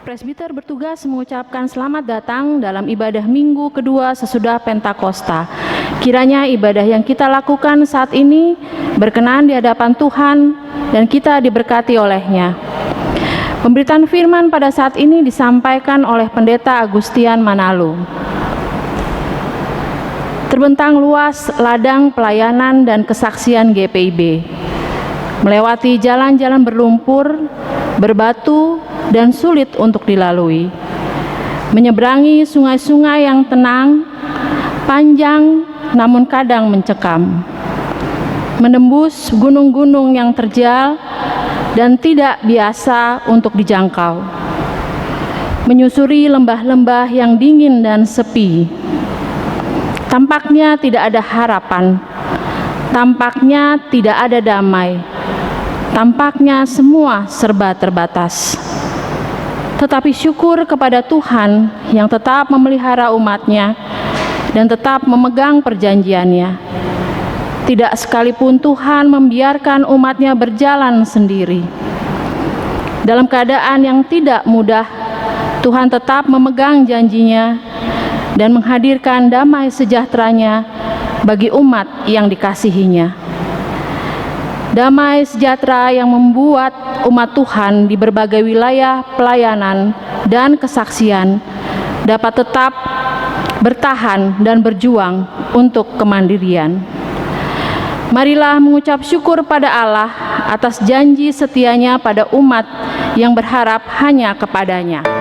Presbiter bertugas mengucapkan selamat datang dalam ibadah minggu kedua sesudah Pentakosta. Kiranya ibadah yang kita lakukan saat ini berkenan di hadapan Tuhan dan kita diberkati oleh-Nya. Pemberitaan firman pada saat ini disampaikan oleh Pendeta Agustian Manalo. Terbentang luas ladang pelayanan dan kesaksian GPIB. Melewati jalan-jalan berlumpur, berbatu, dan sulit untuk dilalui. Menyeberangi sungai-sungai yang tenang, panjang namun kadang mencekam. Menembus gunung-gunung yang terjal dan tidak biasa untuk dijangkau. Menyusuri lembah-lembah yang dingin dan sepi. Tampaknya tidak ada harapan. Tampaknya tidak ada damai. Tampaknya semua serba terbatas. Tetapi syukur kepada Tuhan yang tetap memelihara umat-Nya dan tetap memegang perjanjiannya. Tidak sekalipun Tuhan membiarkan umat-Nya berjalan sendiri. Dalam keadaan yang tidak mudah, Tuhan tetap memegang janjinya dan menghadirkan damai sejahtera-Nya bagi umat yang dikasihinya. Damai sejahtera yang membuat umat Tuhan di berbagai wilayah pelayanan dan kesaksian dapat tetap bertahan dan berjuang untuk kemandirian. Marilah mengucap syukur pada Allah atas janji setia-Nya pada umat yang berharap hanya kepada-Nya.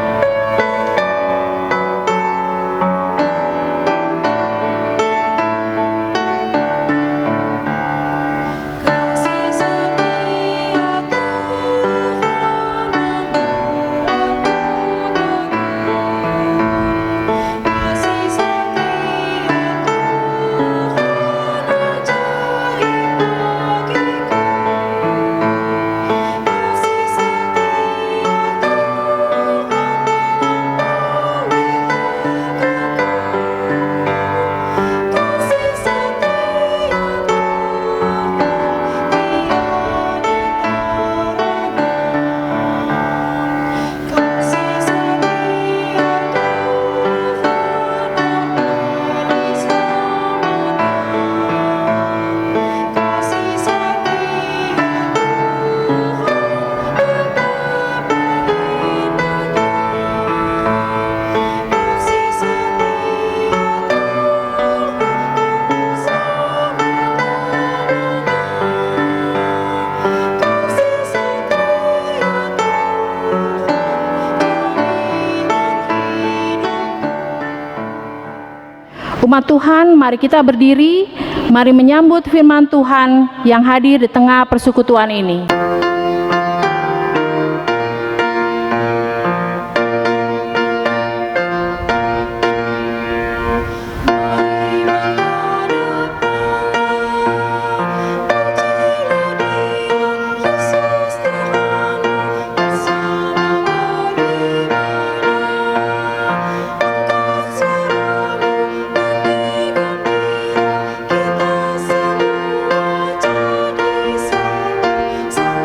Umat Tuhan, mari kita berdiri, mari menyambut firman Tuhan yang hadir di tengah persekutuan ini. Kita semua jadi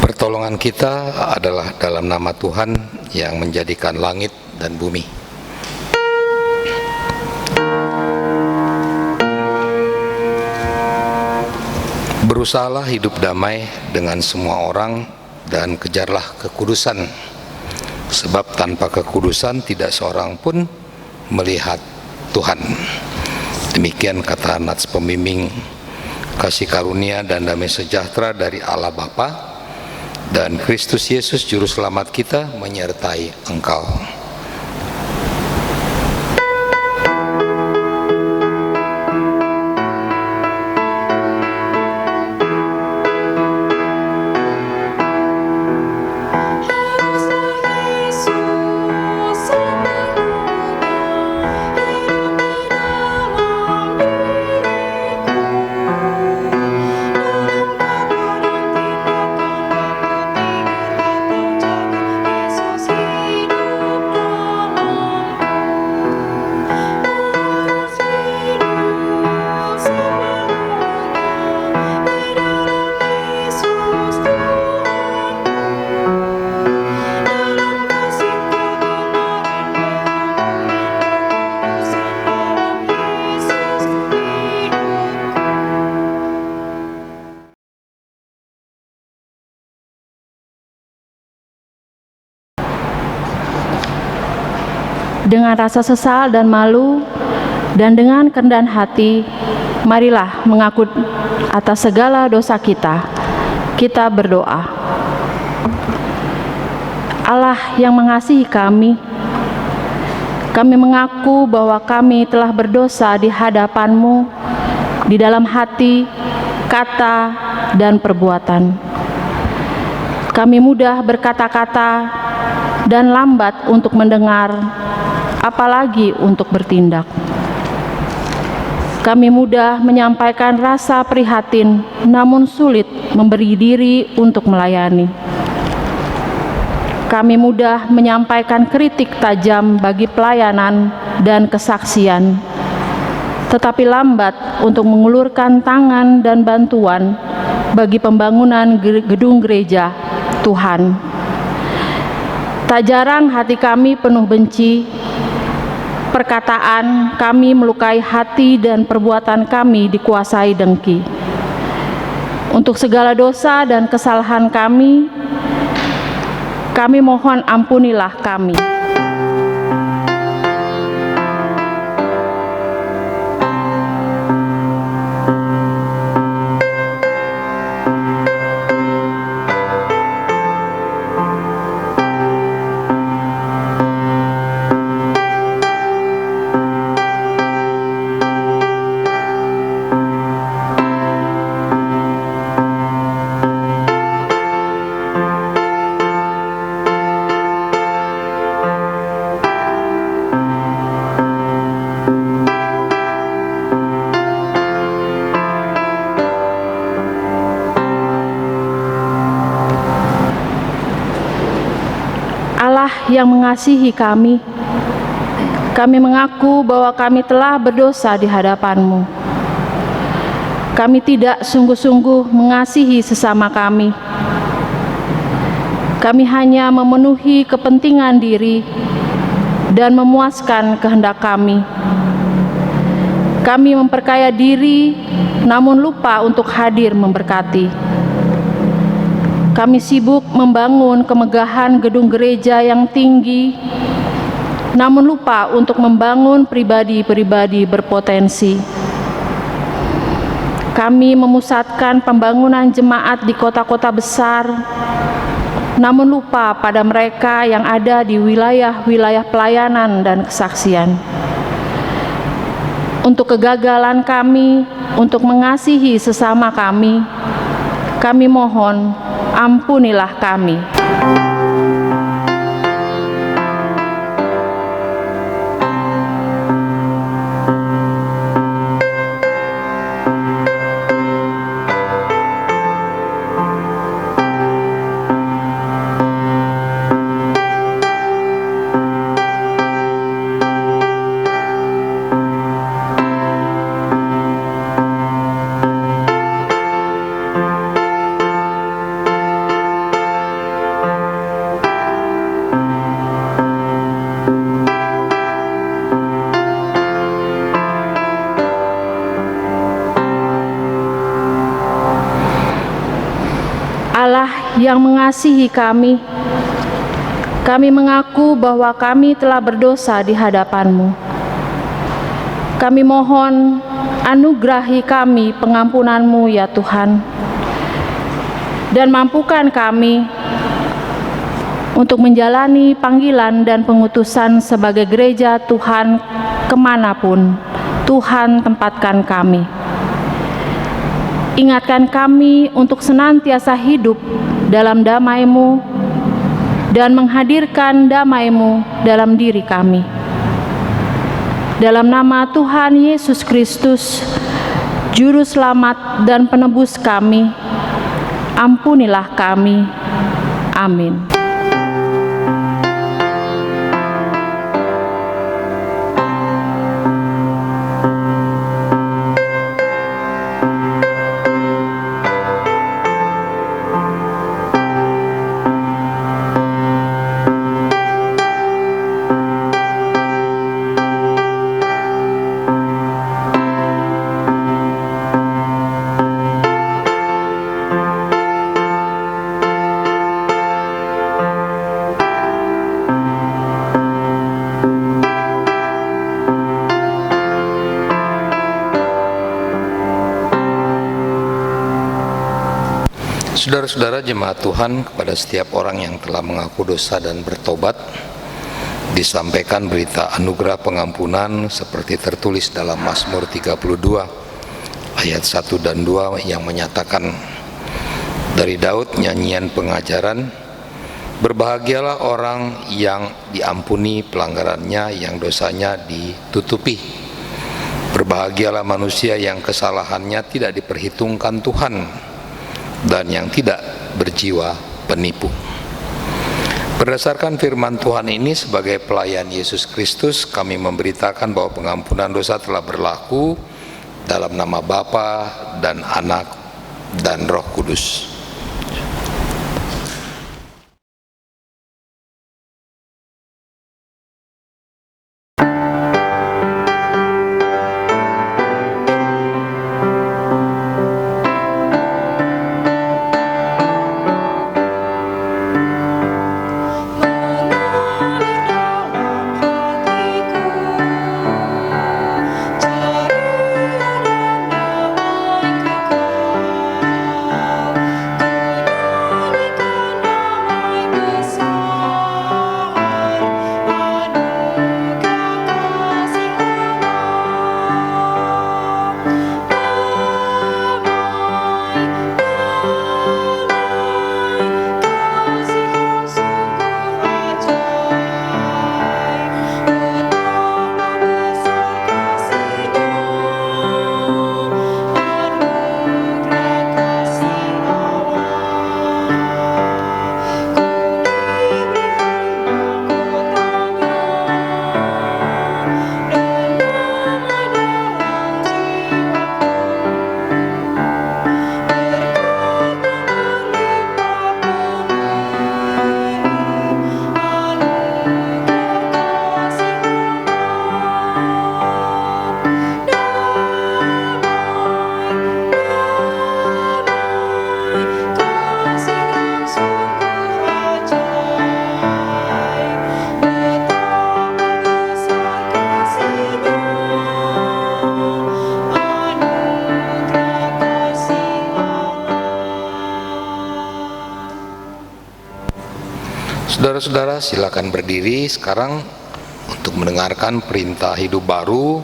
Pertolongan kita adalah dalam nama Tuhan yang menjadikan langit dan bumi. Berusahalah hidup damai dengan semua orang dan kejarlah kekudusan, sebab tanpa kekudusan tidak seorang pun melihat Tuhan. Demikian kata nats pembimbing. Kasih karunia dan damai sejahtera dari Allah Bapa dan Kristus Yesus Juru Selamat kita menyertai engkau. Dengan rasa sesal dan malu dan dengan kerendahan hati, marilah mengaku atas segala dosa kita. Kita berdoa. Allah yang mengasihi kami, kami mengaku bahwa kami telah berdosa di hadapan-Mu di dalam hati, kata, dan perbuatan. Kami mudah berkata-kata dan lambat untuk mendengar, apalagi untuk bertindak. Kami mudah menyampaikan rasa prihatin, namun sulit memberi diri untuk melayani. Kami mudah menyampaikan kritik tajam bagi pelayanan dan kesaksian, tetapi lambat untuk mengulurkan tangan dan bantuan bagi pembangunan gedung gereja Tuhan. Tak jarang hati kami penuh benci, perkataan kami melukai hati dan perbuatan kami dikuasai dengki. Untuk segala dosa dan kesalahan kami mohon ampunilah kami. Yang mengasihi kami, kami mengaku bahwa kami telah berdosa di hadapan-Mu. Kami tidak sungguh-sungguh mengasihi sesama kami. Kami hanya memenuhi kepentingan diri dan memuaskan kehendak kami. Kami memperkaya diri, namun lupa untuk hadir memberkati. Kami sibuk membangun kemegahan gedung gereja yang tinggi, namun lupa untuk membangun pribadi-pribadi berpotensi. Kami memusatkan pembangunan jemaat di kota-kota besar, namun lupa pada mereka yang ada di wilayah-wilayah pelayanan dan kesaksian. Untuk kegagalan kami untuk mengasihi sesama kami mohon ampunilah kami. Allah yang mengasihi kami, kami mengaku bahwa kami telah berdosa di hadapan-Mu. Kami mohon anugerahi kami pengampunan-Mu ya Tuhan, dan mampukan kami untuk menjalani panggilan dan pengutusan sebagai gereja Tuhan kemanapun Tuhan tempatkan kami. Ingatkan kami untuk senantiasa hidup dalam damai-Mu dan menghadirkan damai-Mu dalam diri kami. Dalam nama Tuhan Yesus Kristus, Juru Selamat dan Penebus kami, ampunilah kami. Amin. Saudara-saudara jemaat Tuhan, kepada setiap orang yang telah mengaku dosa dan bertobat, disampaikan berita anugerah pengampunan seperti tertulis dalam Mazmur 32 ayat 1 dan 2 yang menyatakan, dari Daud nyanyian pengajaran, berbahagialah orang yang diampuni pelanggarannya, yang dosanya ditutupi. Berbahagialah manusia yang kesalahannya tidak diperhitungkan Tuhan, dan yang tidak berjiwa penipu. Berdasarkan firman Tuhan ini, sebagai pelayan Yesus Kristus, kami memberitakan bahwa pengampunan dosa telah berlaku dalam nama Bapa dan Anak dan Roh Kudus. Saudara-saudara, silakan berdiri sekarang untuk mendengarkan perintah hidup baru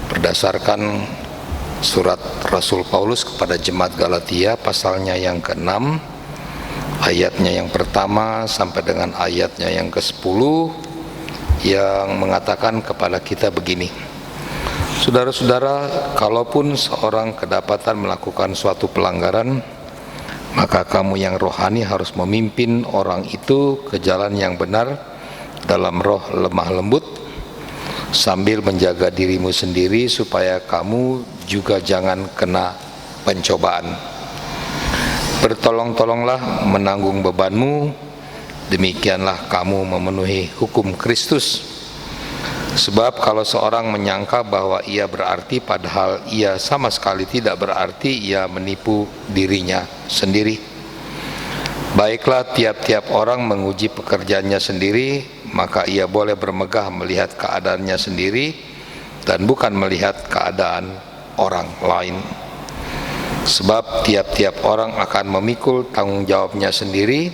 berdasarkan surat Rasul Paulus kepada jemaat Galatia, pasalnya yang ke-6, ayatnya yang pertama sampai dengan ayatnya yang ke-10, yang mengatakan kepada kita begini: saudara-saudara, kalaupun seorang kedapatan melakukan suatu pelanggaran, maka kamu yang rohani harus memimpin orang itu ke jalan yang benar dalam roh lemah lembut, sambil menjaga dirimu sendiri supaya kamu juga jangan kena pencobaan. Bertolong-tolonglah menanggung bebanmu, demikianlah kamu memenuhi hukum Kristus. Sebab kalau seorang menyangka bahwa ia berarti padahal ia sama sekali tidak berarti, ia menipu dirinya sendiri. Baiklah, tiap-tiap orang menguji pekerjaannya sendiri, maka ia boleh bermegah melihat keadaannya sendiri dan bukan melihat keadaan orang lain. Sebab tiap-tiap orang akan memikul tanggung jawabnya sendiri,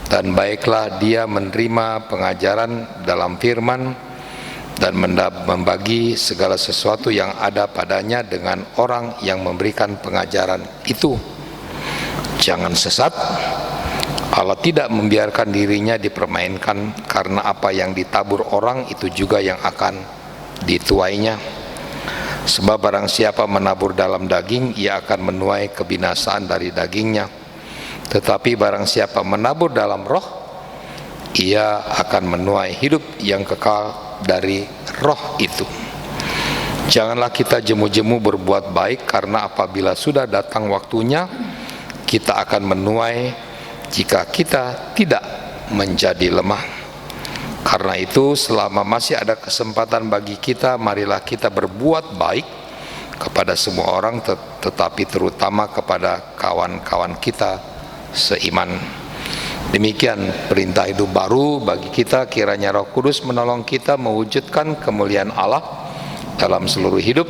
dan baiklah dia menerima pengajaran dalam firman dan membagi segala sesuatu yang ada padanya dengan orang yang memberikan pengajaran itu. Jangan sesat. Allah tidak membiarkan dirinya dipermainkan, karena apa yang ditabur orang itu juga yang akan dituainya. Sebab barang siapa menabur dalam daging, ia akan menuai kebinasaan dari dagingnya. Tetapi barang siapa menabur dalam roh, ia akan menuai hidup yang kekal dari roh itu. Janganlah kita jemu-jemu berbuat baik, karena apabila sudah datang waktunya, kita akan menuai jika kita tidak menjadi lemah. Karena itu, selama masih ada kesempatan bagi kita, marilah kita berbuat baik kepada semua orang, tetapi terutama kepada kawan-kawan kita seiman. Demikian perintah hidup baru bagi kita. Kiranya Roh Kudus menolong kita mewujudkan kemuliaan Allah dalam seluruh hidup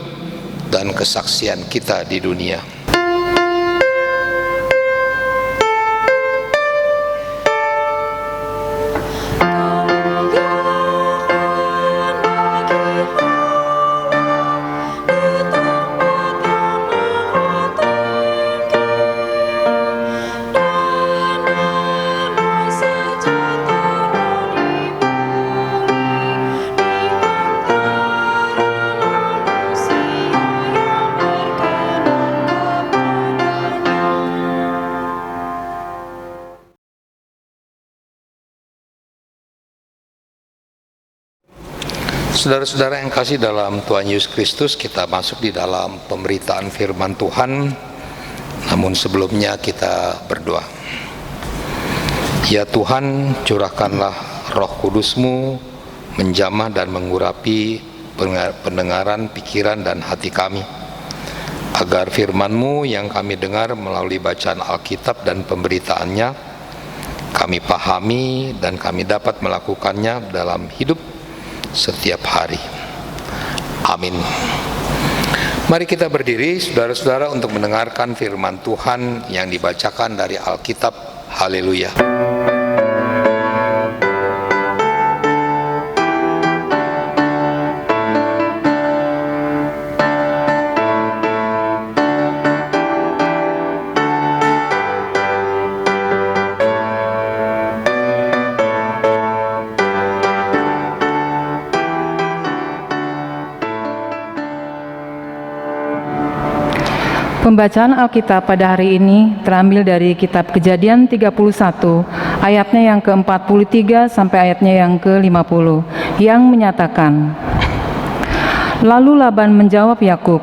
dan kesaksian kita di dunia. Saudara-saudara yang kasih dalam Tuhan Yesus Kristus, kita masuk di dalam pemberitaan firman Tuhan. Namun sebelumnya kita berdoa. Ya Tuhan, curahkanlah Roh Kudus-Mu menjamah dan mengurapi pendengaran, pikiran dan hati kami, agar firman-Mu yang kami dengar melalui bacaan Alkitab dan pemberitaannya kami pahami dan kami dapat melakukannya dalam hidup setiap hari. Amin. Mari kita berdiri, saudara-saudara, untuk mendengarkan firman Tuhan yang dibacakan dari Alkitab. Haleluya. Pembacaan Alkitab pada hari ini terambil dari kitab Kejadian 31, ayatnya yang ke-43 sampai ayatnya yang ke-50, yang menyatakan, Lalu Laban menjawab Yakub,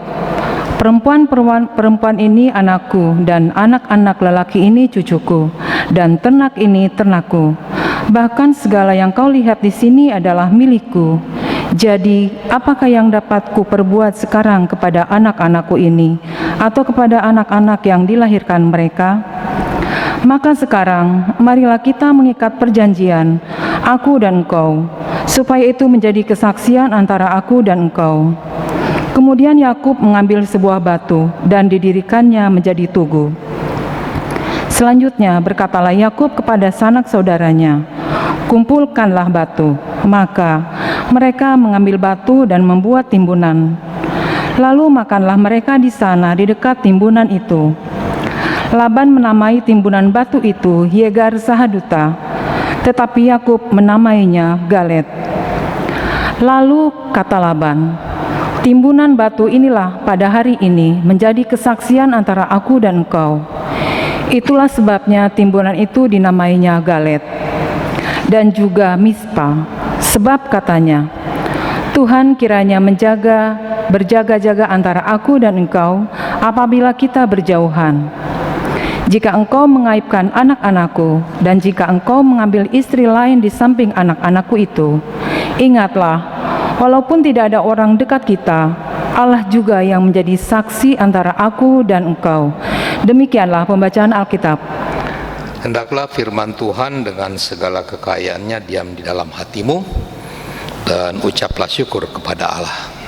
Perempuan ini anakku, dan anak-anak lelaki ini cucuku, dan ternak ini ternakku. Bahkan segala yang kau lihat di sini adalah milikku. Jadi, apakah yang dapat kuperbuat sekarang kepada anak-anakku ini, atau kepada anak-anak yang dilahirkan mereka? Maka sekarang, marilah kita mengikat perjanjian, aku dan engkau, supaya itu menjadi kesaksian antara aku dan engkau. Kemudian Yakub mengambil sebuah batu dan didirikannya menjadi tugu. Selanjutnya berkatalah Yakub kepada sanak saudaranya, kumpulkanlah batu. Maka mereka mengambil batu dan membuat timbunan. Lalu makanlah mereka di sana di dekat timbunan itu. Laban menamai timbunan batu itu Yegar Sahaduta, tetapi Yakub menamainya Galet. Lalu kata Laban, timbunan batu inilah pada hari ini menjadi kesaksian antara aku dan engkau. Itulah sebabnya timbunan itu dinamainya Galet. Dan juga Mispa, sebab katanya, Tuhan kiranya berjaga-jaga antara aku dan engkau apabila kita berjauhan. Jika engkau mengaibkan anak-anakku, dan jika engkau mengambil istri lain di samping anak-anakku itu, ingatlah, walaupun tidak ada orang dekat kita, Allah juga yang menjadi saksi antara aku dan engkau. Demikianlah pembacaan Alkitab. Hendaklah firman Tuhan dengan segala kekayaannya diam di dalam hatimu, dan ucaplah syukur kepada Allah.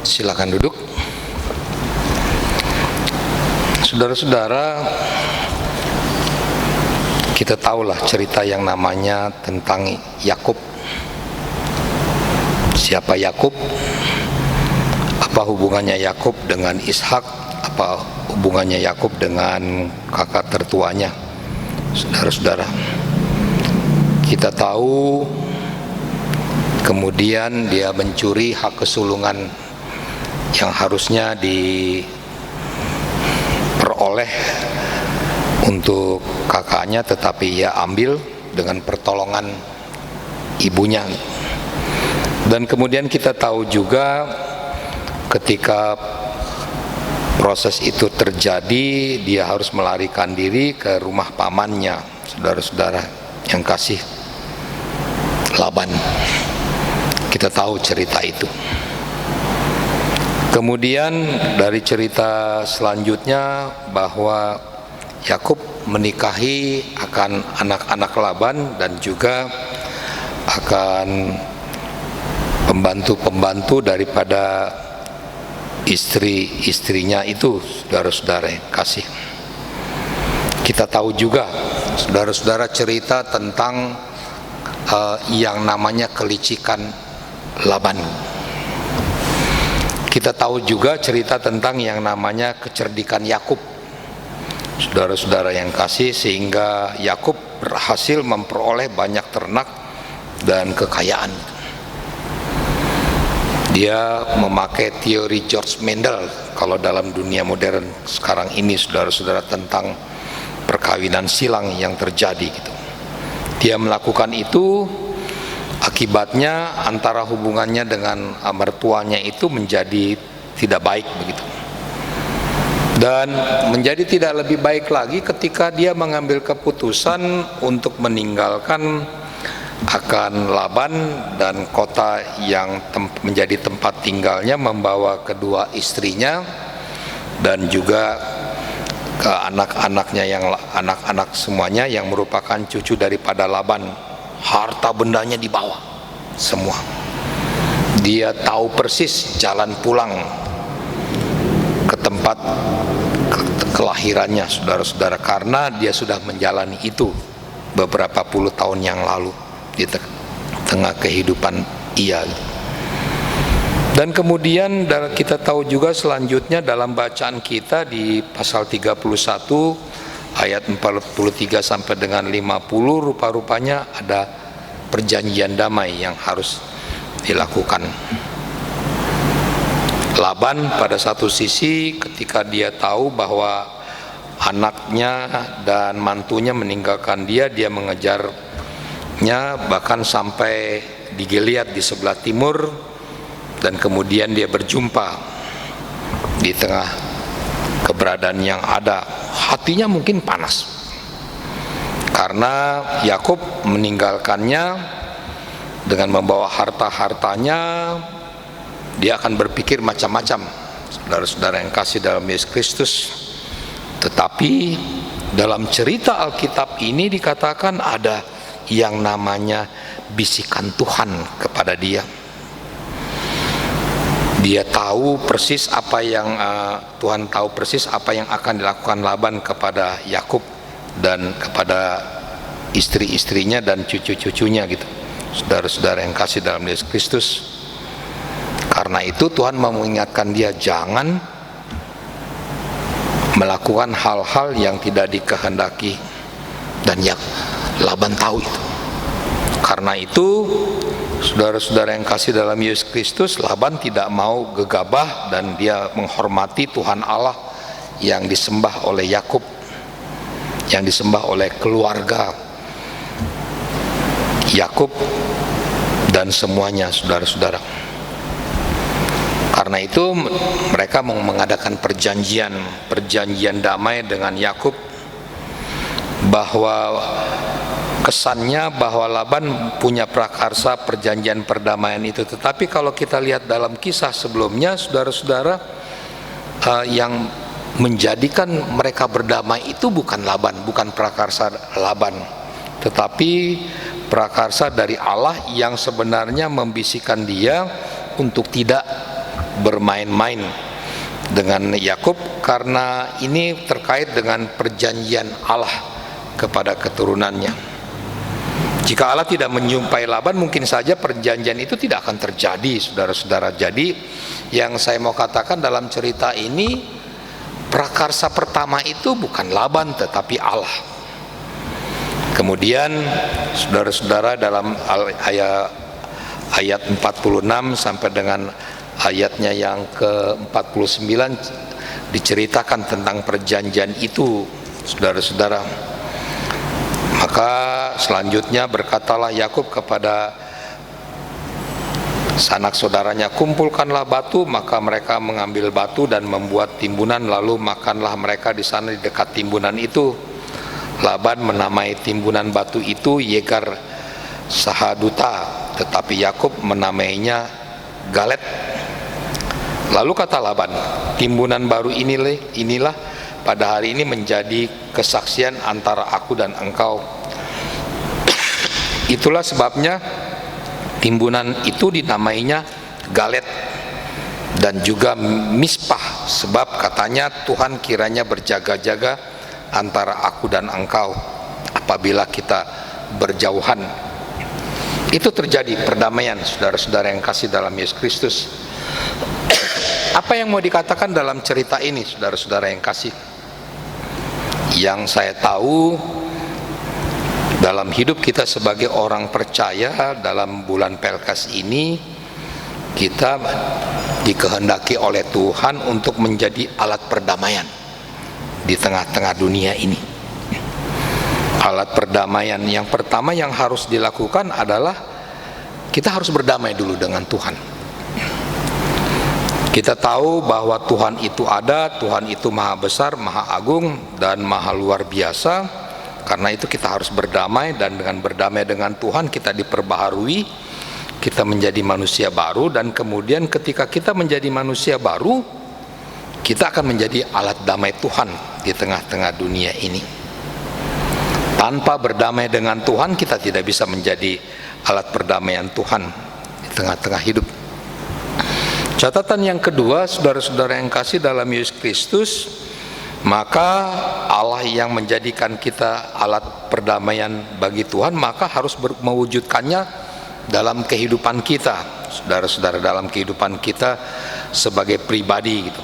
Silakan duduk. Saudara-saudara, kita tahulah cerita yang namanya tentang Yakub. Siapa Yakub? Apa hubungannya Yakub dengan Ishak? Apa hubungannya Yakub dengan kakak tertuanya? Saudara-saudara, kita tahu kemudian dia mencuri hak kesulungan yang harusnya diperoleh untuk kakaknya, tetapi ia ambil dengan pertolongan ibunya. Dan kemudian kita tahu juga ketika proses itu terjadi, dia harus melarikan diri ke rumah pamannya, saudara-saudara yang kasih, Laban. Kita tahu cerita itu. Kemudian dari cerita selanjutnya bahwa Yakub menikahi akan anak-anak Laban dan juga akan pembantu-pembantu daripada istri-istrinya itu, saudara-saudara yang kasih. Kita tahu juga, saudara-saudara, cerita tentang yang namanya kelicikan Laban. Kita tahu juga cerita tentang yang namanya kecerdikan Yakub, saudara-saudara yang kasih, sehingga Yakub berhasil memperoleh banyak ternak dan kekayaan. Dia memakai teori George Mendel kalau dalam dunia modern sekarang ini, saudara-saudara, tentang perkawinan silang yang terjadi gitu. Dia melakukan itu, akibatnya antara hubungannya dengan mertuanya itu menjadi tidak baik begitu. Dan menjadi tidak lebih baik lagi ketika dia mengambil keputusan untuk meninggalkan akan Laban dan kota yang menjadi tempat tinggalnya, membawa kedua istrinya dan juga ke anak-anaknya, yang anak-anak semuanya yang merupakan cucu daripada Laban. Harta bendanya dibawa semua. Dia tahu persis jalan pulang ke tempat kelahirannya, saudara-saudara, karena dia sudah menjalani itu beberapa puluh tahun yang lalu di tengah kehidupan ia. Dan kemudian kita tahu juga selanjutnya dalam bacaan kita di pasal 31 ayat 43 sampai dengan 50, rupa-rupanya ada perjanjian damai yang harus dilakukan. Laban pada satu sisi ketika dia tahu bahwa anaknya dan mantunya meninggalkan dia mengejarnya bahkan sampai di Gilead di sebelah timur, dan kemudian dia berjumpa di tengah keberadaan yang ada. Hatinya mungkin panas karena Yakub meninggalkannya dengan membawa harta-hartanya. Dia akan berpikir macam-macam, saudara-saudara yang kasih dalam Yesus Kristus. Tetapi dalam cerita Alkitab ini dikatakan ada yang namanya bisikan Tuhan kepada dia. Dia tahu persis apa yang Tuhan tahu persis apa yang akan dilakukan Laban kepada Yakub dan kepada istri-istrinya dan cucu-cucunya gitu, saudara-saudara yang kasih dalam Yesus Kristus. Karena itu Tuhan mengingatkan dia jangan melakukan hal-hal yang tidak dikehendaki, dan Laban tahu itu. Karena Karena itu, saudara-saudara yang kasih dalam Yesus Kristus, Laban tidak mau gegabah dan dia menghormati Tuhan Allah yang disembah oleh Yakub, yang disembah oleh keluarga Yakub dan semuanya, saudara-saudara. Karena itu mereka mau mengadakan perjanjian damai dengan Yakub, bahwa kesannya bahwa Laban punya prakarsa perjanjian perdamaian itu. Tetapi kalau kita lihat dalam kisah sebelumnya, saudara-saudara, yang menjadikan mereka berdamai itu bukan Laban, bukan prakarsa Laban, tetapi prakarsa dari Allah yang sebenarnya membisikkan dia untuk tidak bermain-main dengan Yakub, karena ini terkait dengan perjanjian Allah kepada keturunannya. Jika Allah tidak menyumpahi Laban, mungkin saja perjanjian itu tidak akan terjadi, saudara-saudara. Jadi yang saya mau katakan dalam cerita ini, prakarsa pertama itu bukan Laban tetapi Allah. Kemudian saudara-saudara, dalam ayat 46 sampai dengan ayatnya yang ke-49 diceritakan tentang perjanjian itu, saudara-saudara. Maka selanjutnya berkatalah Yakub kepada sanak saudaranya, kumpulkanlah batu. Maka mereka mengambil batu dan membuat timbunan, lalu makanlah mereka di sana di dekat timbunan itu. Laban menamai timbunan batu itu Yegar Sahaduta, tetapi Yakub menamainya Galet. Lalu kata Laban, timbunan baru inilah pada hari ini menjadi kesaksian antara aku dan engkau. Itulah sebabnya timbunan itu dinamainya Galet dan juga Mispah, sebab katanya, Tuhan kiranya berjaga-jaga antara aku dan engkau apabila kita berjauhan. Itu terjadi perdamaian, saudara-saudara yang kasih dalam Yesus Kristus. Apa yang mau dikatakan dalam cerita ini, saudara-saudara yang kasih? Yang saya tahu dalam hidup kita sebagai orang percaya, dalam bulan Pelkas ini kita dikehendaki oleh Tuhan untuk menjadi alat perdamaian di tengah-tengah dunia ini. Alat perdamaian yang pertama yang harus dilakukan adalah kita harus berdamai dulu dengan Tuhan. Kita tahu bahwa Tuhan itu ada, Tuhan itu maha besar, maha agung, dan maha luar biasa. Karena itu kita harus berdamai, dan dengan berdamai dengan Tuhan kita diperbaharui, kita menjadi manusia baru, dan kemudian ketika kita menjadi manusia baru, kita akan menjadi alat damai Tuhan di tengah-tengah dunia ini. Tanpa berdamai dengan Tuhan, kita tidak bisa menjadi alat perdamaian Tuhan di tengah-tengah hidup. Catatan yang kedua, saudara-saudara yang kasih dalam Yesus Kristus, maka Allah yang menjadikan kita alat perdamaian bagi Tuhan, maka harus mewujudkannya dalam kehidupan kita, saudara-saudara, dalam kehidupan kita sebagai pribadi gitu.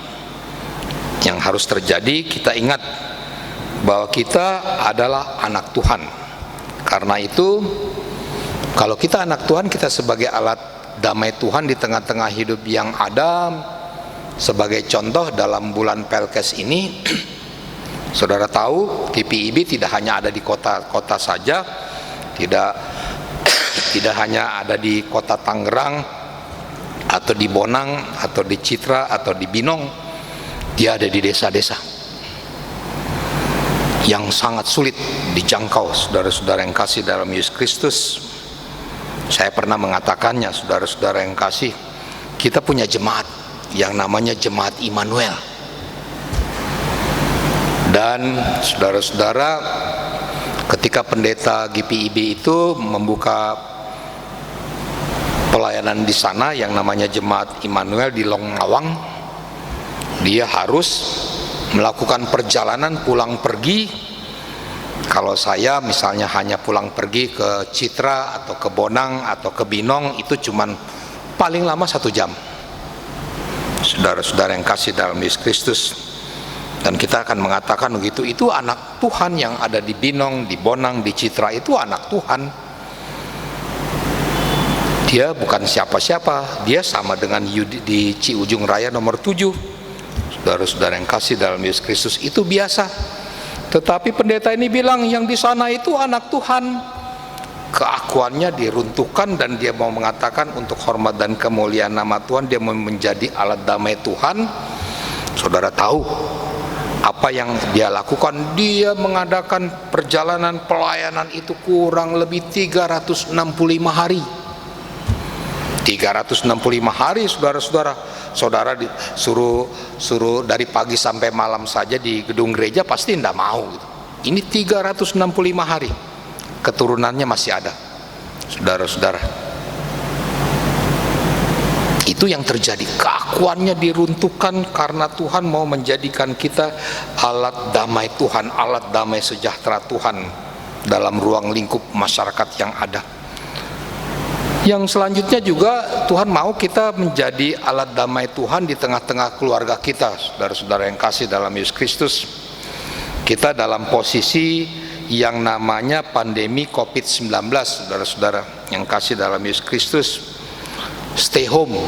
Yang harus terjadi, kita ingat bahwa kita adalah anak Tuhan. Karena itu, kalau kita anak Tuhan, kita sebagai alat damai Tuhan di tengah-tengah hidup yang ada. Sebagai contoh, dalam bulan Pelkes ini, saudara tahu GPIB tidak hanya ada di kota-kota saja, tidak hanya ada di kota Tangerang atau di Bonang atau di Citra atau di Binong, dia ada di desa-desa yang sangat sulit dijangkau, saudara-saudara yang kasih dalam Yesus Kristus. Saya pernah mengatakannya, saudara-saudara yang kasih, kita punya jemaat yang namanya Jemaat Immanuel. Dan saudara-saudara, ketika pendeta GPIB itu membuka pelayanan di sana yang namanya Jemaat Immanuel di Longlawang, dia harus melakukan perjalanan pulang pergi. Kalau saya misalnya hanya pulang pergi ke Citra atau ke Bonang atau ke Binong, itu cuman paling lama 1 jam, saudara-saudara yang kasih dalam Yesus Kristus. Dan kita akan mengatakan begitu, itu anak Tuhan yang ada di Binong, di Bonang, di Citra, itu anak Tuhan. Dia bukan siapa-siapa, dia sama dengan di Ciujung Raya nomor 7. Saudara-saudara yang kasih dalam Yesus Kristus, itu biasa. Tetapi pendeta ini bilang yang di sana itu anak Tuhan. Keakuannya diruntuhkan dan dia mau mengatakan untuk hormat dan kemuliaan nama Tuhan, dia mau menjadi alat damai Tuhan. Saudara tahu apa yang dia lakukan? Dia mengadakan perjalanan pelayanan itu kurang lebih 365 hari. 365 hari, saudara-saudara. Saudara suruh dari pagi sampai malam saja di gedung gereja pasti tidak mau gitu. Ini 365 hari. Keturunannya masih ada, saudara-saudara. Itu yang terjadi. Keakuannya diruntuhkan karena Tuhan mau menjadikan kita alat damai Tuhan, alat damai sejahtera Tuhan dalam ruang lingkup masyarakat yang ada. Yang selanjutnya juga Tuhan mau kita menjadi alat damai Tuhan di tengah-tengah keluarga kita, saudara-saudara yang kasih dalam Yesus Kristus. Kita dalam posisi yang namanya pandemi COVID-19, saudara-saudara yang kasih dalam Yesus Kristus. Stay home,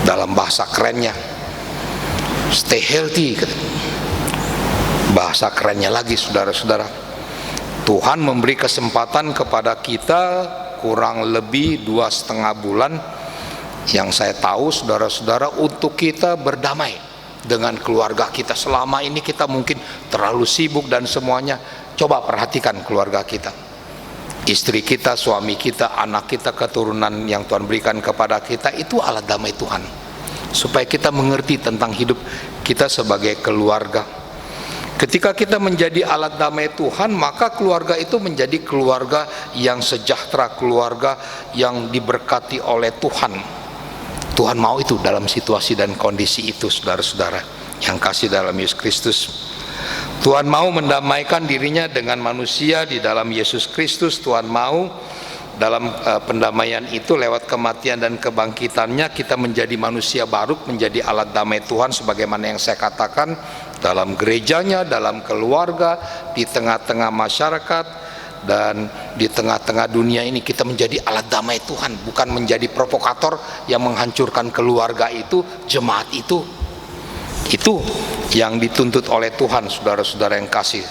dalam bahasa kerennya. Stay healthy, bahasa kerennya lagi, saudara-saudara. Tuhan memberi kesempatan kepada kita kurang lebih 2,5 bulan yang saya tahu, saudara-saudara, untuk kita berdamai dengan keluarga kita. Selama ini kita mungkin terlalu sibuk dan semuanya. Coba perhatikan keluarga kita, istri kita, suami kita, anak kita, keturunan yang Tuhan berikan kepada kita. Itu alat damai Tuhan, supaya kita mengerti tentang hidup kita sebagai keluarga. Ketika kita menjadi alat damai Tuhan, maka keluarga itu menjadi keluarga yang sejahtera, keluarga yang diberkati oleh Tuhan. Tuhan mau itu dalam situasi dan kondisi itu, saudara-saudara yang kasih dalam Yesus Kristus. Tuhan mau mendamaikan dirinya dengan manusia di dalam Yesus Kristus. Tuhan mau dalam pendamaian itu lewat kematian dan kebangkitannya kita menjadi manusia baru, menjadi alat damai Tuhan sebagaimana yang saya katakan, dalam gerejanya, dalam keluarga, di tengah-tengah masyarakat, dan di tengah-tengah dunia ini kita menjadi alat damai Tuhan, bukan menjadi provokator yang menghancurkan keluarga itu, jemaat itu. Itu yang dituntut oleh Tuhan, saudara-saudara yang kasih.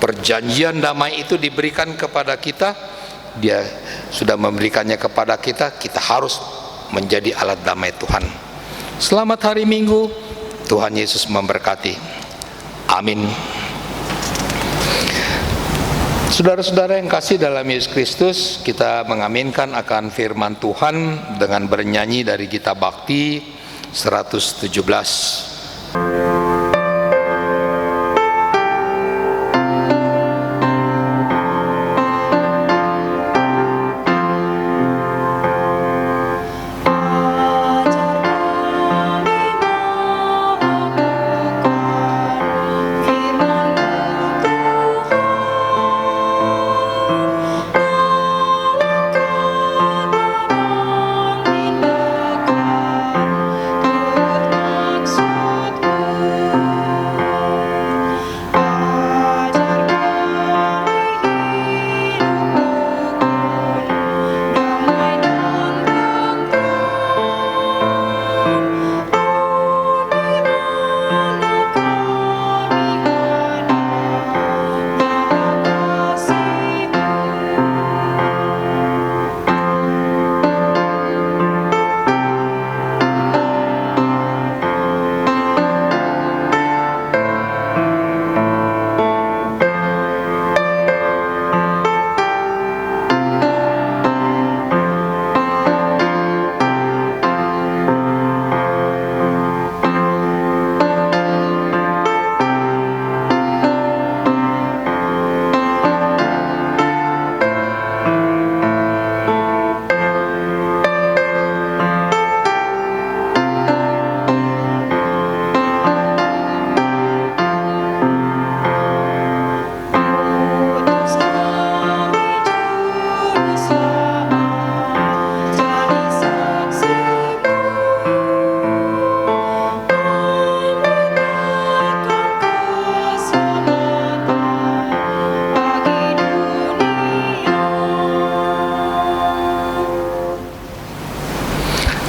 Perjanjian damai itu diberikan kepada kita, Dia sudah memberikannya kepada kita. Kita harus menjadi alat damai Tuhan. Selamat hari Minggu, Tuhan Yesus memberkati. Amin. Saudara-saudara yang kasih dalam Yesus Kristus, kita mengaminkan akan firman Tuhan dengan bernyanyi dari Gita Bakti 117. Thank you.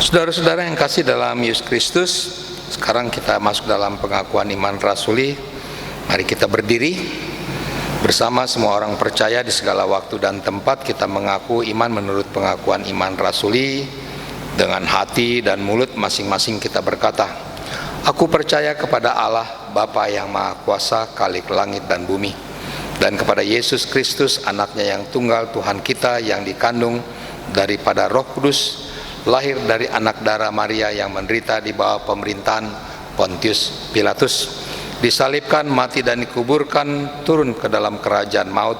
Saudara-saudara yang kasih dalam Yesus Kristus, sekarang kita masuk dalam pengakuan iman rasuli. Mari kita berdiri bersama semua orang percaya di segala waktu dan tempat. Kita mengaku iman menurut pengakuan iman rasuli. Dengan hati dan mulut masing-masing kita berkata, aku percaya kepada Allah Bapa yang Maha Kuasa, Khalik langit dan bumi, dan kepada Yesus Kristus anaknya yang tunggal Tuhan kita, yang dikandung daripada Roh Kudus, lahir dari anak darah Maria, yang menderita di bawah pemerintahan Pontius Pilatus, disalibkan, mati dan dikuburkan, turun ke dalam kerajaan maut,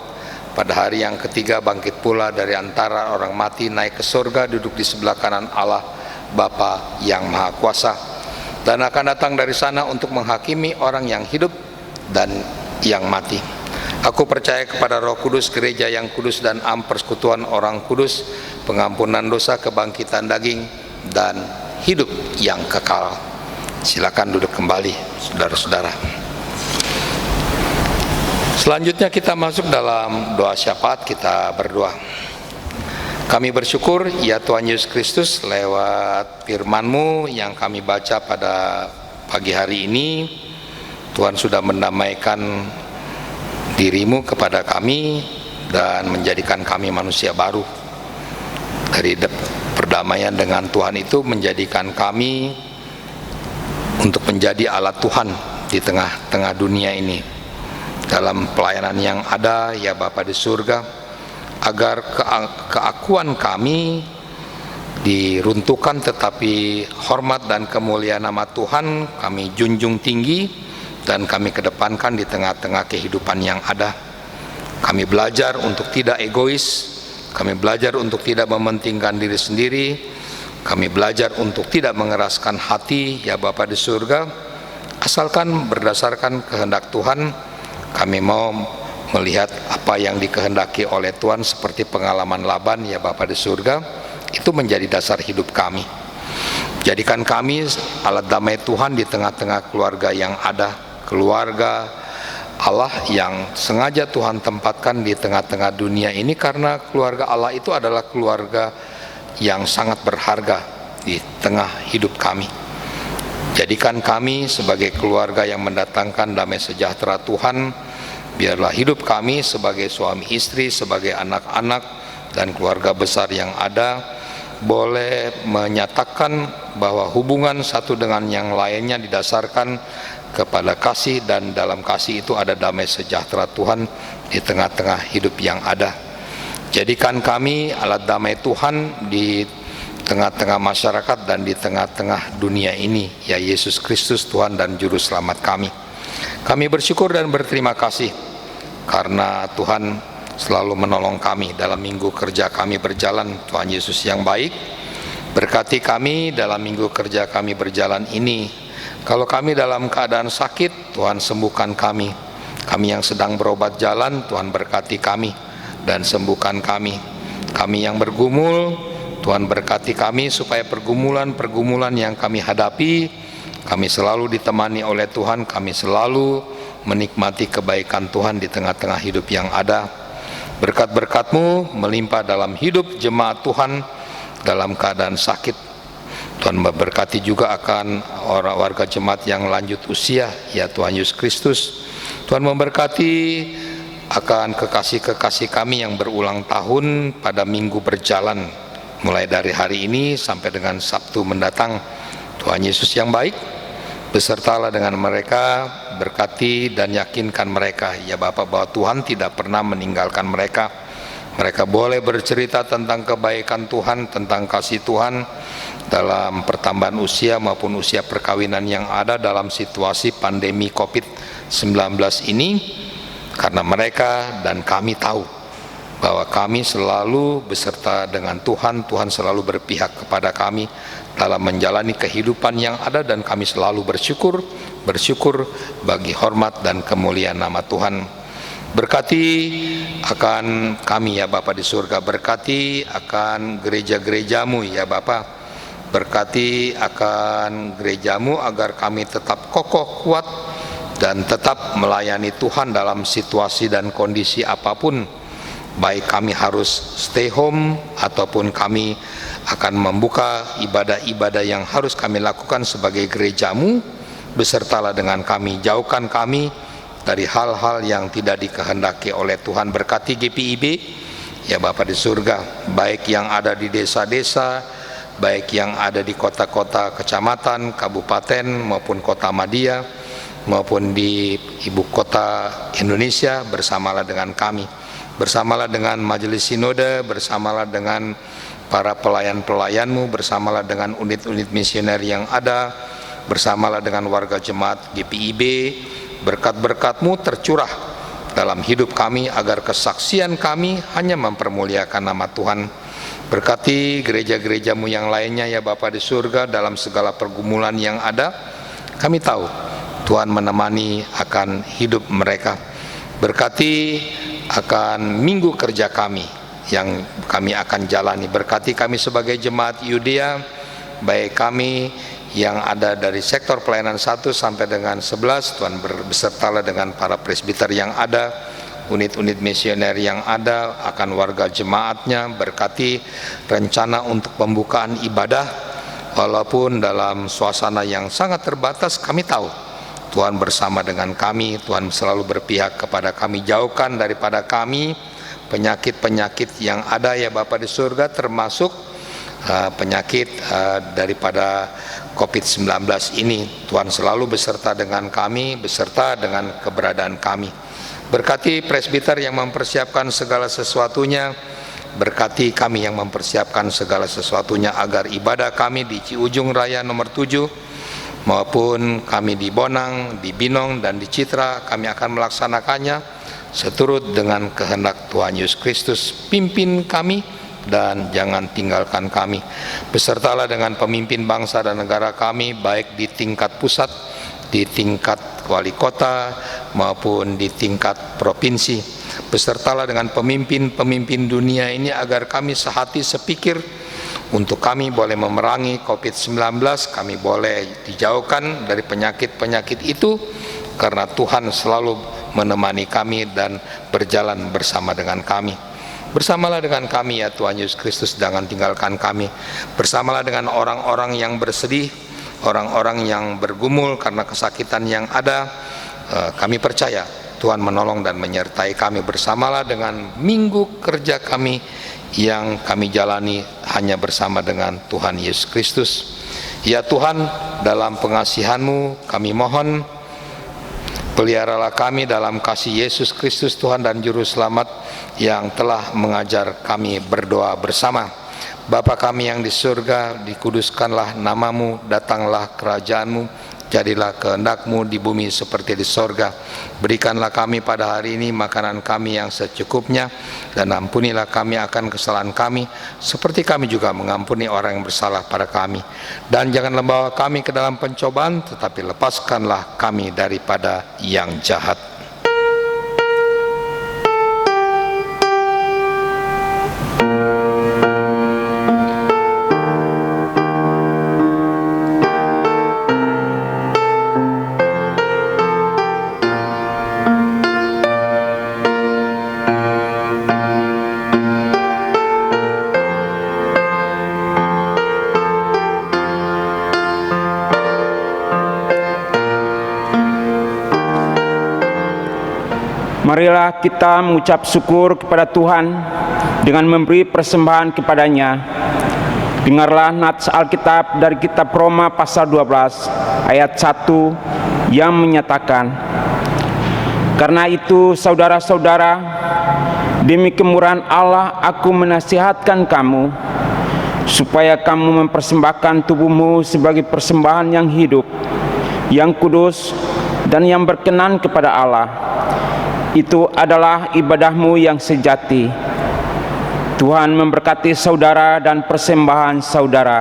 pada hari yang ketiga bangkit pula dari antara orang mati, naik ke surga, duduk di sebelah kanan Allah Bapa yang Maha Kuasa, dan akan datang dari sana untuk menghakimi orang yang hidup dan yang mati. Aku percaya kepada Roh Kudus, gereja yang kudus dan am, persekutuan orang kudus, pengampunan dosa, kebangkitan daging, dan hidup yang kekal. Silakan duduk kembali, saudara-saudara. Selanjutnya kita masuk dalam doa syafaat. Kita berdoa. Kami bersyukur ya Tuhan Yesus Kristus, lewat firman-Mu yang kami baca pada pagi hari ini, Tuhan sudah mendamaikan diri-Mu kepada kami dan menjadikan kami manusia baru. Dari perdamaian dengan Tuhan itu menjadikan kami untuk menjadi alat Tuhan di tengah-tengah dunia ini, dalam pelayanan yang ada ya Bapa di surga, agar keakuan kami diruntuhkan, tetapi hormat dan kemuliaan nama Tuhan kami junjung tinggi dan kami kedepankan di tengah-tengah kehidupan yang ada. Kami belajar untuk tidak egois, kami belajar untuk tidak mementingkan diri sendiri, kami belajar untuk tidak mengeraskan hati ya Bapa di surga, asalkan berdasarkan kehendak Tuhan. Kami mau melihat apa yang dikehendaki oleh Tuhan, seperti pengalaman Laban ya Bapa di surga, itu menjadi dasar hidup kami. Jadikan kami alat damai Tuhan di tengah-tengah keluarga yang ada, keluarga Allah yang sengaja Tuhan tempatkan di tengah-tengah dunia ini, karena keluarga Allah itu adalah keluarga yang sangat berharga di tengah hidup kami. Jadikan kami sebagai keluarga yang mendatangkan damai sejahtera Tuhan. Biarlah hidup kami sebagai suami istri, sebagai anak-anak dan keluarga besar yang ada boleh menyatakan bahwa hubungan satu dengan yang lainnya didasarkan kepada kasih, dan dalam kasih itu ada damai sejahtera Tuhan di tengah-tengah hidup yang ada. Jadikan kami alat damai Tuhan di tengah-tengah masyarakat dan di tengah-tengah dunia ini ya Yesus Kristus Tuhan dan Juru Selamat kami. Kami bersyukur dan berterima kasih karena Tuhan selalu menolong kami dalam minggu kerja kami berjalan. Tuhan Yesus yang baik, berkati kami dalam minggu kerja kami berjalan ini. Kalau kami dalam keadaan sakit, Tuhan sembuhkan kami. Kami yang sedang berobat jalan, Tuhan berkati kami dan sembuhkan kami. Kami yang bergumul, Tuhan berkati kami supaya pergumulan-pergumulan yang kami hadapi, kami selalu ditemani oleh Tuhan, kami selalu menikmati kebaikan Tuhan di tengah-tengah hidup yang ada. Berkat-berkat-Mu melimpah dalam hidup jemaat Tuhan dalam keadaan sakit. Tuhan memberkati juga akan orang warga jemaat yang lanjut usia ya Tuhan Yesus Kristus. Tuhan memberkati akan kekasih-kekasih kami yang berulang tahun pada minggu berjalan, mulai dari hari ini sampai dengan Sabtu mendatang. Tuhan Yesus yang baik, besertalah dengan mereka, berkati dan yakinkan mereka ya Bapa bahwa Tuhan tidak pernah meninggalkan mereka. Mereka boleh bercerita tentang kebaikan Tuhan, tentang kasih Tuhan dalam pertambahan usia maupun usia perkawinan yang ada dalam situasi pandemi COVID-19 ini, karena mereka dan kami tahu bahwa kami selalu beserta dengan Tuhan. Tuhan selalu berpihak kepada kami dalam menjalani kehidupan yang ada, dan kami selalu bersyukur bagi hormat dan kemuliaan nama Tuhan. Berkati akan kami ya Bapa di surga, berkati akan gereja-gereja-Mu ya Bapa, berkati akan gereja-Mu agar kami tetap kokoh, kuat, dan tetap melayani Tuhan dalam situasi dan kondisi apapun. baik kami harus stay home ataupun kami akan membuka ibadah-ibadah yang harus kami lakukan sebagai gerejamu, besertalah dengan kami, jauhkan kami dari hal-hal yang tidak dikehendaki oleh Tuhan. Berkati GPIB, ya Bapa di surga, baik yang ada di desa-desa, baik yang ada di kota-kota, kecamatan, kabupaten maupun kota Madia, maupun di ibu kota Indonesia, bersamalah dengan kami, bersamalah dengan majelis sinode, bersamalah dengan para pelayan-pelayanmu, bersamalah dengan unit-unit misioner yang ada, bersamalah dengan warga jemaat GPIB. Berkat-berkat-Mu tercurah dalam hidup kami, agar kesaksian kami hanya mempermuliakan nama Tuhan. Berkati gereja-gereja-Mu yang lainnya, ya Bapa di surga, dalam segala pergumulan yang ada. Kami tahu Tuhan menemani akan hidup mereka. Berkati akan minggu kerja kami yang kami akan jalani. Berkati kami sebagai jemaat Yudea, baik kami yang ada dari sektor pelayanan 1 sampai dengan 11, Tuhan besertalah dengan para presbiter yang ada, unit-unit misioner yang ada, akan warga jemaatnya. Berkati rencana untuk pembukaan ibadah, walaupun dalam suasana yang sangat terbatas, kami tahu Tuhan bersama dengan kami. Tuhan selalu berpihak kepada kami. Jauhkan daripada kami penyakit-penyakit yang ada, ya Bapa di surga, termasuk penyakit daripada COVID-19 ini. Tuhan selalu beserta dengan kami, beserta dengan keberadaan kami. Berkati presbiter yang mempersiapkan segala sesuatunya, berkati kami yang mempersiapkan segala sesuatunya, agar ibadah kami di Ciujung Raya nomor 7 maupun kami di Bonang, di Binong, dan di Citra, kami akan melaksanakannya seturut dengan kehendak Tuhan Yesus Kristus. Pimpin kami dan jangan tinggalkan kami. Besertalah dengan pemimpin bangsa dan negara kami, baik di tingkat pusat, di tingkat wali kota, maupun di tingkat provinsi. Besertalah dengan pemimpin-pemimpin dunia ini, agar kami sehati sepikir untuk kami boleh memerangi COVID-19, kami boleh dijauhkan dari penyakit-penyakit itu, karena Tuhan selalu menemani kami dan berjalan bersama dengan kami. Bersamalah dengan kami, ya Tuhan Yesus Kristus, jangan tinggalkan kami. Bersamalah dengan orang-orang yang bersedih, orang-orang yang bergumul karena kesakitan yang ada. Kami percaya Tuhan menolong dan menyertai kami. Bersamalah dengan minggu kerja kami yang kami jalani hanya bersama dengan Tuhan Yesus Kristus. Ya Tuhan, dalam pengasihan-Mu kami mohon, peliharalah kami dalam kasih Yesus Kristus Tuhan dan Juru Selamat, yang telah mengajar kami berdoa bersama. Bapa kami yang di surga, dikuduskanlah nama-Mu, datanglah kerajaan-Mu, jadilah kehendak-Mu di bumi seperti di sorga. Berikanlah kami pada hari ini makanan kami yang secukupnya, dan ampunilah kami akan kesalahan kami, seperti kami juga mengampuni orang yang bersalah pada kami. Dan janganlah bawa kami ke dalam pencobaan, tetapi lepaskanlah kami daripada yang jahat. Marilah kita mengucap syukur kepada Tuhan dengan memberi persembahan kepadanya. Dengarlah nats Alkitab dari kitab Roma pasal 12 ayat 1 yang menyatakan, "Karena itu saudara-saudara, demi kemurahan Allah aku menasihatkan kamu, supaya kamu mempersembahkan tubuhmu sebagai persembahan yang hidup, yang kudus, dan yang berkenan kepada Allah. Itu adalah ibadahmu yang sejati." Tuhan memberkati saudara dan persembahan saudara.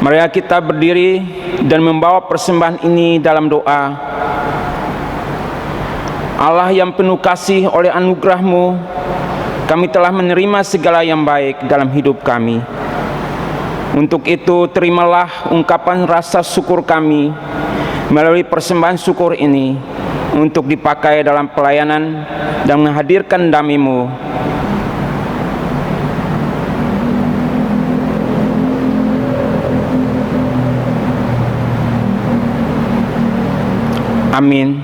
Mari kita berdiri dan membawa persembahan ini dalam doa. Allah yang penuh kasih, oleh anugerah-Mu, kami telah menerima segala yang baik dalam hidup kami. Untuk itu, terimalah ungkapan rasa syukur kami melalui persembahan syukur ini untuk dipakai dalam pelayanan dan menghadirkan damai-Mu. Amin.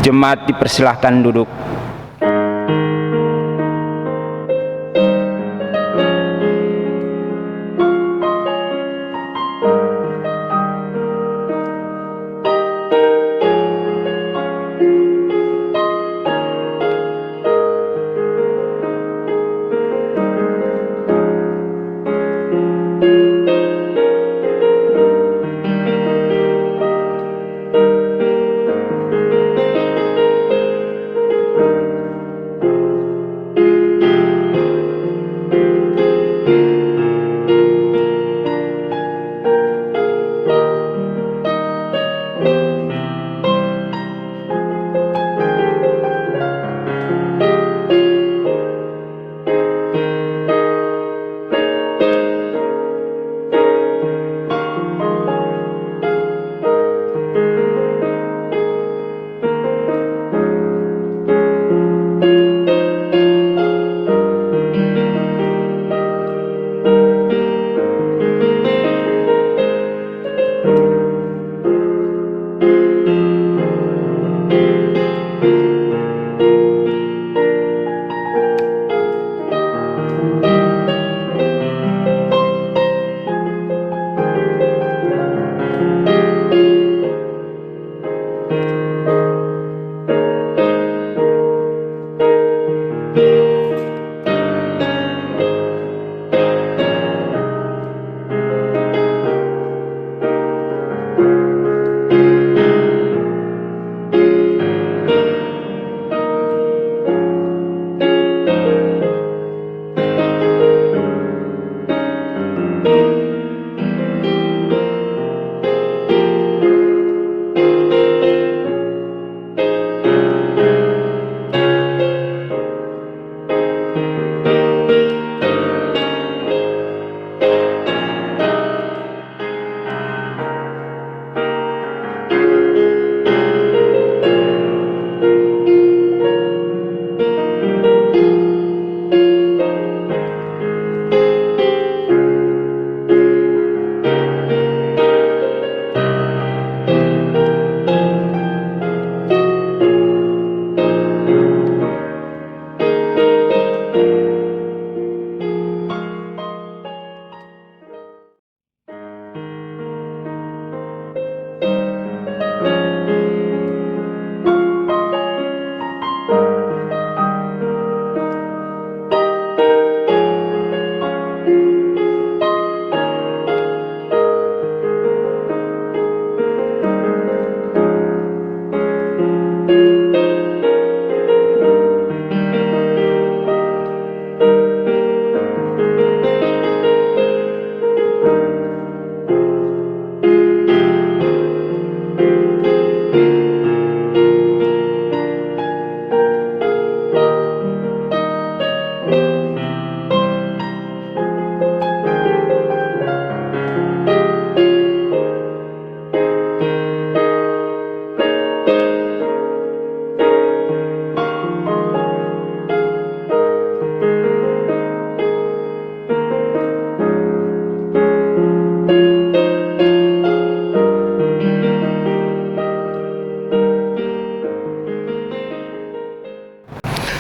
Jemaat dipersilahkan duduk.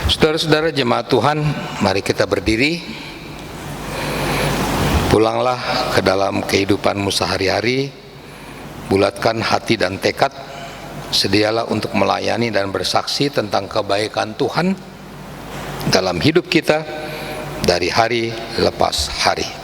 Saudara-saudara jemaat Tuhan, mari kita berdiri. Pulanglah ke dalam kehidupanmu sehari-hari, bulatkan hati dan tekad, sedialah untuk melayani dan bersaksi tentang kebaikan Tuhan dalam hidup kita dari hari lepas hari.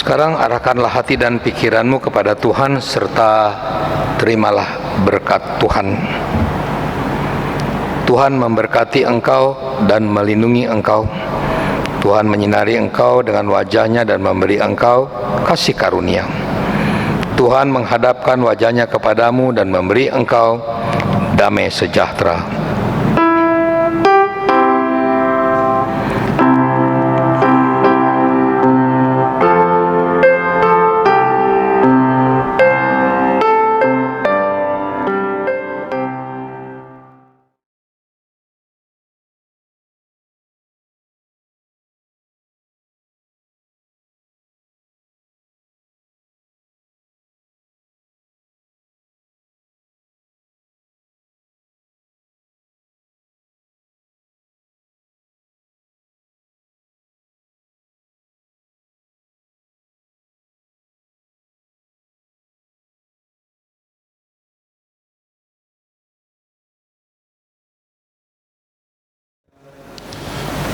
Sekarang arahkanlah hati dan pikiranmu kepada Tuhan serta terimalah berkat Tuhan. Tuhan memberkati engkau dan melindungi engkau. Tuhan menyinari engkau dengan wajah-Nya dan memberi engkau kasih karunia. Tuhan menghadapkan wajah-Nya kepadamu dan memberi engkau damai sejahtera.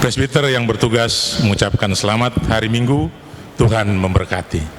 Presbiter yang bertugas mengucapkan selamat hari Minggu, Tuhan memberkati.